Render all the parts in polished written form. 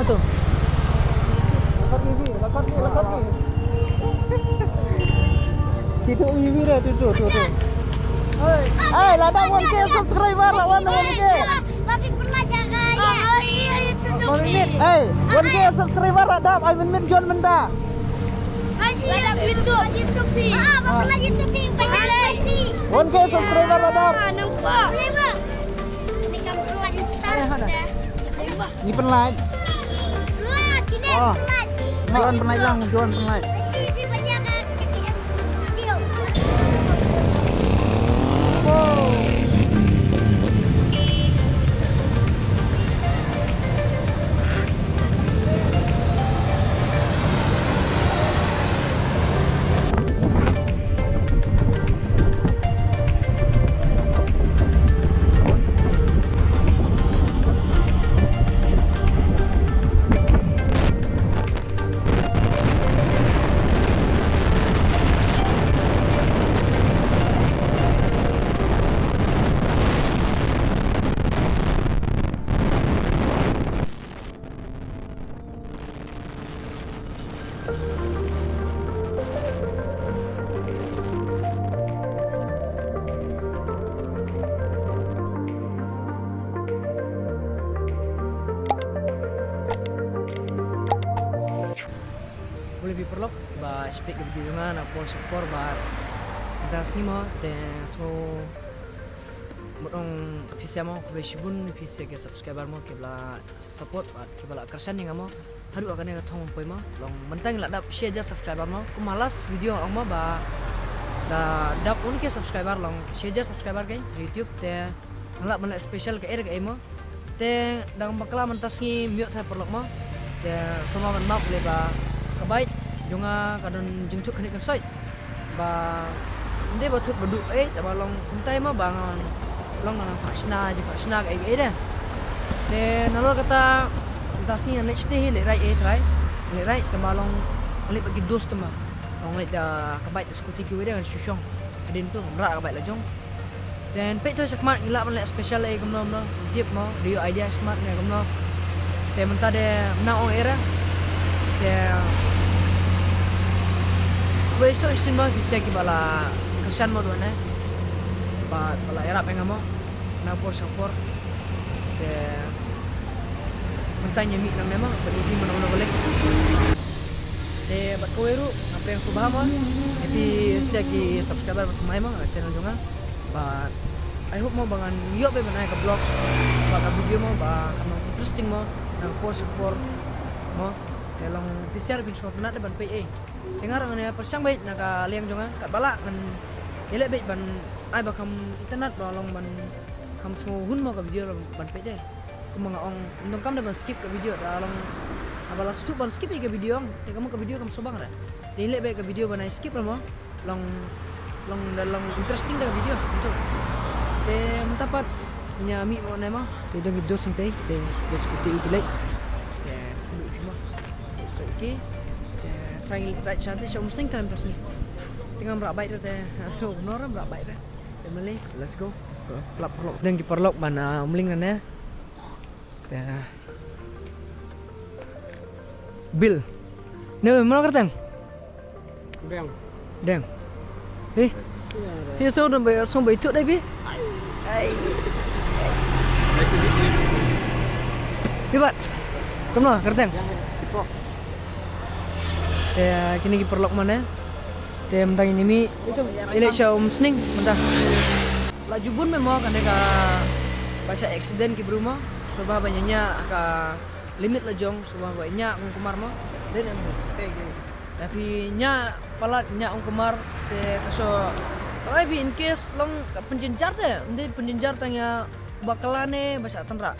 tu. Lakot ni. Tidur Wiwi dah tu. Oi. Eh, ladang 1K subscriber lawan 1K. Tapi pernah jaga ya. Iya itu tuh. Eh, 1K subscriber ladang ai min John menda. Dalam YouTube. Bapak lagi YouTube banyak lagi. 1K subscriber ladang. Nampak. Lebar. Ini kan pernah install. Lebar. Ni penlait. Wah, tidak Oh. pelat. Juan penlait lang, Juan penlait. TV banyak video. Boleh diperlok ba speak ke video dengan apa support ba kita simo dan so mudong official mo ke shibun official ke subscriber mo ke bla support ba ke bla kersan ni ngamo haru akan nga thong poi mo long mentang la dap share ja subscriber mo ku malas video ong mo ba da dap un ke subscriber long share ja subscriber ke YouTube te ngala mana special ke er ke mo te dang bakla mentas ni mute sa perlok mo te semua man map le ba kabait junga kadon jengcuk kene kesoi ba inde batut bedu taba long kuntai ma bangon long nang faksna ke ide de nalor kata tasni next day le right taba long ali bagi dos tama long le da kabait skuti ki wede shushong adin tu ra kabait la jong dan pe tu smart ila man le special gumno no dip mo rio idea smart ne gumno te menta de na on era te Besok isin mo bisa ki bala kesan mo doane ba bala era pengamo na por support te mentanya mi nang memang berisi mana boleh te bat koweru apa yang subah mo jadi segi subscriber mai mo channel jonga ba I hope mo bangan yo be banai ke blog ba ka video mo ba kamang interesting mo nang por support mo telong share bin so penat ban pe dengar ngene persang bait naga liang jonga kat bala kan elek bait ban ai ba kam internet balong ban kam so hun mo ka video ban pe je kumanga ong ndong kam ban skip ke video dalong abala su ban skip ke video ong te kamu ke video kam so bang ra te elek bait ke video ban skip mo long dalam interesting dah video itu te mentapat nya mi mo na mo te dang video sinte te diskuti ilek te semua so okay try right chance show mesti time tas ni tinggal berak baik tu teh so nora berak baik dah family let's go pelak perlok dan ki perlok mana umling na ya bill ne mana kertang deng thì số đồng bể xong bể trước đây biết các bạn come nào kertang ya kini ki perlok mana te mentang ini mi ile show msning mentah laju bun memo kan ka bahasa accident ki berumah sebab banyaknya ka limit la jong sebab banyak kumar mo den tapi nya palat nya kumar te kaso ai bi in case long penjenjar te ndi penjenjar tanya bakalane bahasa tanra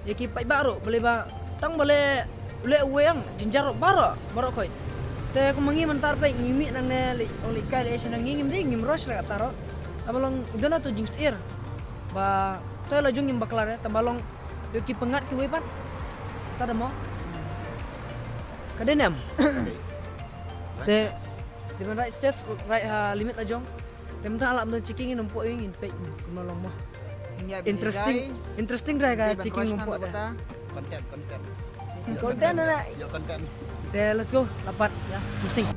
ya ki pai baru boleh ba tang boleh le uang jenjar baru koi te ko mangi mentar pe ngimi nang ne oli kai le senang ngim ding ngim ros la taro abalong dona to jings air ba to la jung ngim baklare tabalong yo ki pengat ki wepan ta da mo kadenam te di mana right step right limit la jong te mentang alam dan checking numpuk ingin pe malong mo interesting dah ka checking numpuk konten Konten na. Let's go. Lapat ya. Pusing.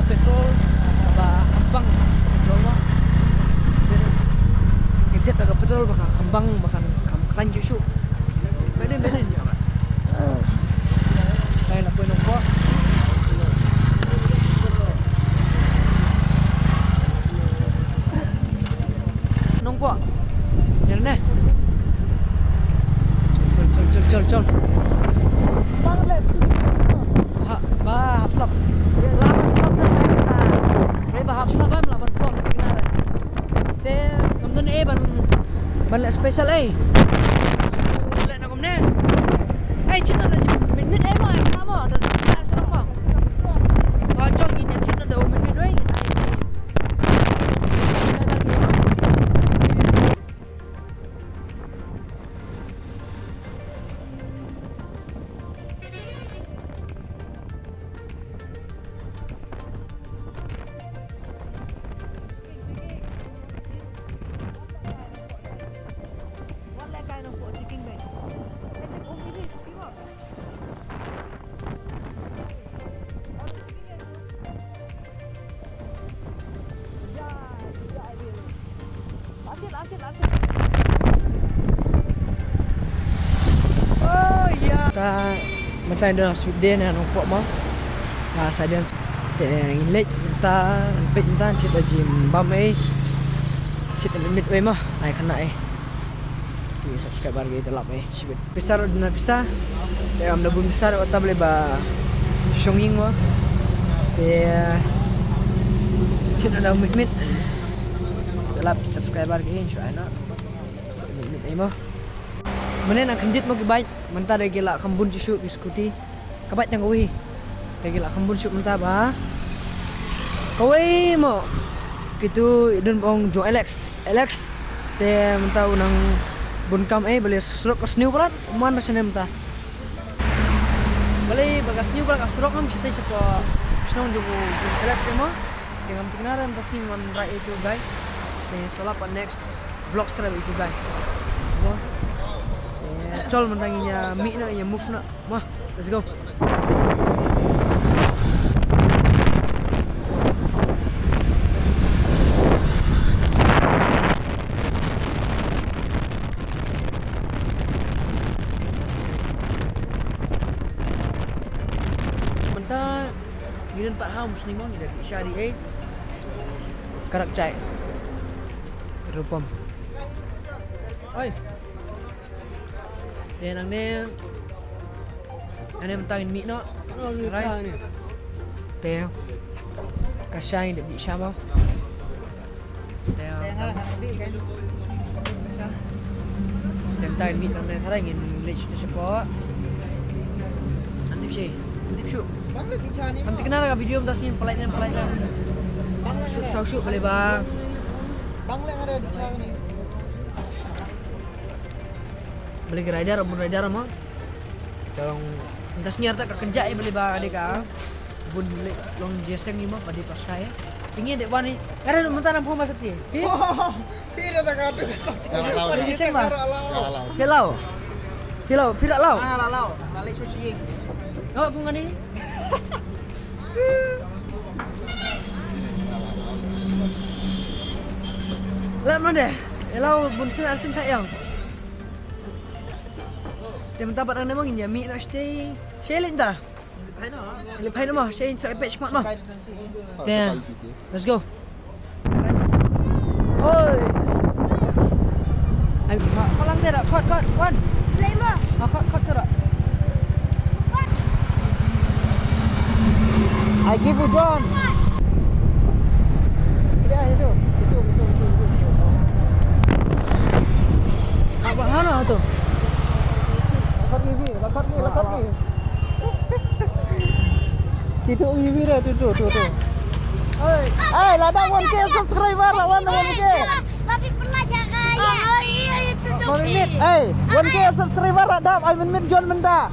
Petrol ba kembang petrol mah ngecet agak petrol bakal kembang bahkan kelanjut su beden ya kan lain apa nongko nongko jalan deh col Bang les. bah vlog lawan vlog dan kita kayak bahas vlog kan lawan vlog kita te nonton ban spesial lihat nak komne cinta dah minit mah apa dan serang apa bocor gini cinta dah minit doang oh iya ta mentai dah Sweden yang nampak mah rasa dia inlet ta pit ta cita jim bam cita limit mah ai kena di subscriber gitu lah sibet besar dan besar am dah bun besar otak boleh ba shonging mah cita dah limit dalam subscriber gitu insyaallah limit mah mana nak kendit mau kebaik mentah dah gila kambun cisu diskuti kebaik yang kau dah gila kambun cisu mentah bah kau mau gitu dan bong jo Alex te mentah unang bunkam boleh serok ke sniu pelat mana sini mentah boleh bagas sniu pelat serok kam cita siapa senang juga Alex semua dengan kenalan pasti man right itu guys soalnya pada next vlog setelah itu guys col mentanginya mi na ya move na mah let's go mentah gini Pak Ham sini mau dari syari karak cai rupam oi dan ang ne ane mentangin mi no right te kasyain de bi siya mo te Jangan nanti kan. Tentai meet nang thara ingin reach to support. Antip sih. Antip shoot. Bang di chani. Nanti kenal ka video mtas yin pelai. Shoot boleh bang. Bang yang ada di chani ni. Beli rider mah. Kalau entas nyar tak kerja boleh bang adik ka. Bun long jeseng ni mah pada pas saya. Tinggi dek wani. Karena mentah nampu masuk ti. Tidak ada kado. Pada jeseng mah. Galau. Pilau, pirak lau. Ah, lalau. Balik cuci. Oh, bunga ni. Lah mana deh? Elau buntu asin tak yang. Dia mentah pada nama ini mi nak stay. Saya lenta. Hai no. Lepas nama saya so epek cepat mah. Hai nanti. Damn. Let's go. Oi. Ai, kolang dia dak kot. Wan. Play mo. Kot tu dak. I give you John. Dia itu. Itu. Apa hana tu? Lakat ni. Itu ini dia tu. Oi. Eh, ladang 1K subscriber lawan 1K. Tapi pelajar kaya. Oh iya itu tuh. Minit. Eh, 1K subscriber ladang I min John menda.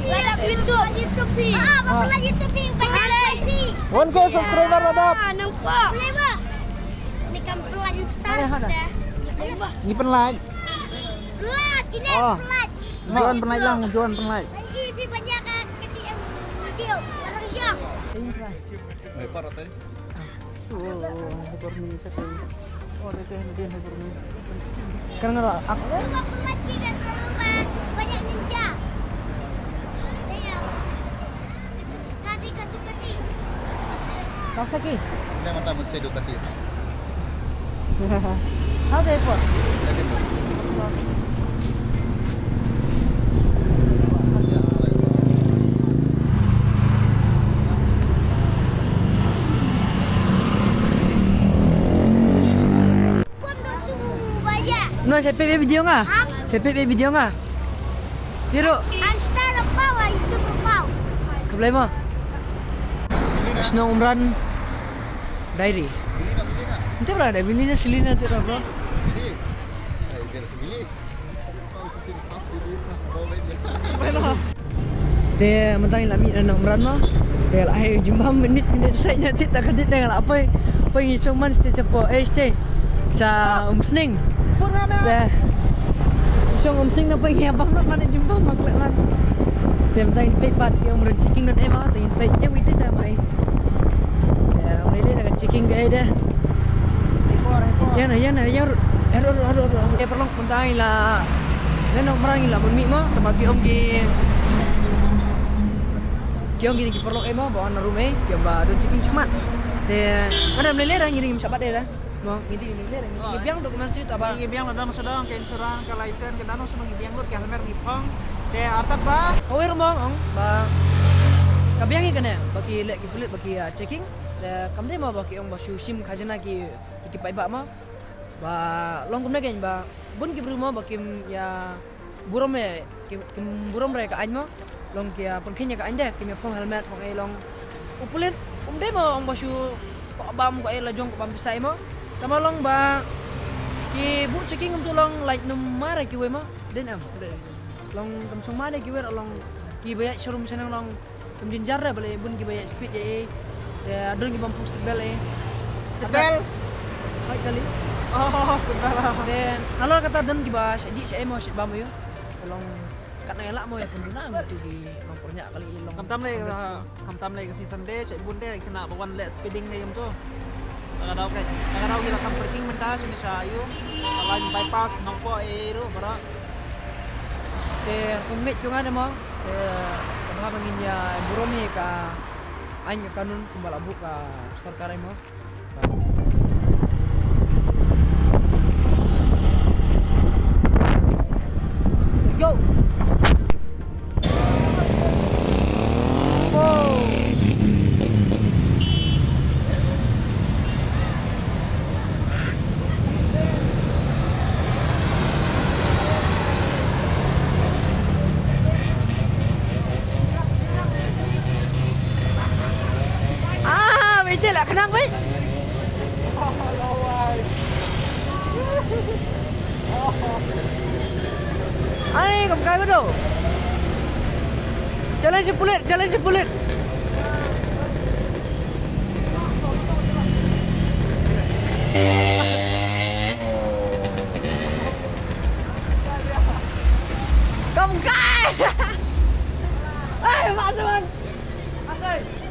Iya YouTube. Bapak YouTube banyak pi. 1K subscriber ladang. Nampak. Play mo. Ini kan pelan start dah. Ni penlaj. Pelan, ini Oh. pelan. John penlaj lang, John penlaj. Ini banyak ketika video. Orang siang. May parot eh. Oh, dia ni. Karena aku Dua pelan tidak terlupa. Banyak ninja. Iya. Kati. kau sakit. Hindi man tayo mesti dukati. How they for? Jadi po. Kondo tu banyak. No, saya pilih video ngah. Hah? Saya pilih video ngah. Biru. Ansta na bawah itu bawah. Kebelah mah. Snow Umran Diary. Bili na. Nanti berada beli na sili na tu bro. Bili. Ay, bili. Oh, sisimpas bili mas baway. Dia mentang lami na Umran mah. Dia lahir jumpa menit saya nanti tak kadit dengan apa. Apa yang cuman stay cepo. Stay. Sa Sning. Dia. Song Sning na pengen abang nak mana jumpa mak lan. Dia mentang pepat ke umur ciking dan emang tingin pet je itu sama ai. Ya, ini dengan ciking gaya dah. Yan, error. Dia perlu mentang lah. Then orang lah pun mima, tempat kiong gini perlu emang bawa na rumah, kiong ba don ciking cemat. Dia ada meleleh ngirim sahabat dia dah. Mau ngiti meleleh ngirim biang dokumen situ apa? Ibiang ladang sedang ke insuran ke license ke danau semua ibiang lur ke helmet ngipong. Ke atap ba? Kau rumah ba kabiangi kena bagi lek ki kulit bagi checking. Da kamde ma bagi ong ba sim khajana ki paiba ma ba long kumna gen ba bun ki rumah bagi ya burom le ki burom re ka anmo long ki pengkinya ka ande ki me phong helmet phong ai long upulit umde ma ong ba ko bam ko ai la jong ko bam pisai mo tama long ba ki bu checking um long like num mara ki we ma den am long kam song mana ki wer long ki bayak showroom senang long kam jinjar dah boleh bun ki bayak speed je ya adon ki bampu seatbelt Sebel. hai kali Oh, sebel. dan kalau kata dan ki ba di saya mau sik bamu yo long kat na elak mo ya penduna tu ki long pernya kali long Kam tam lay kasi Sunday, cek bun deh kena bawan let speeding ni tu. Tagadaw kita kam parking menta sini sayu. Kalau bypass nampo ero bara. Ungit juga ada mo kemah bangin ya buromi ka anya kanun kumbala buka sarkare mo let's go wow dia lah kenang weh. Ani kamu kaya betul. Jalan sepulit, jalan sepulit. Kamu kaya. Ay, masa man. Asay.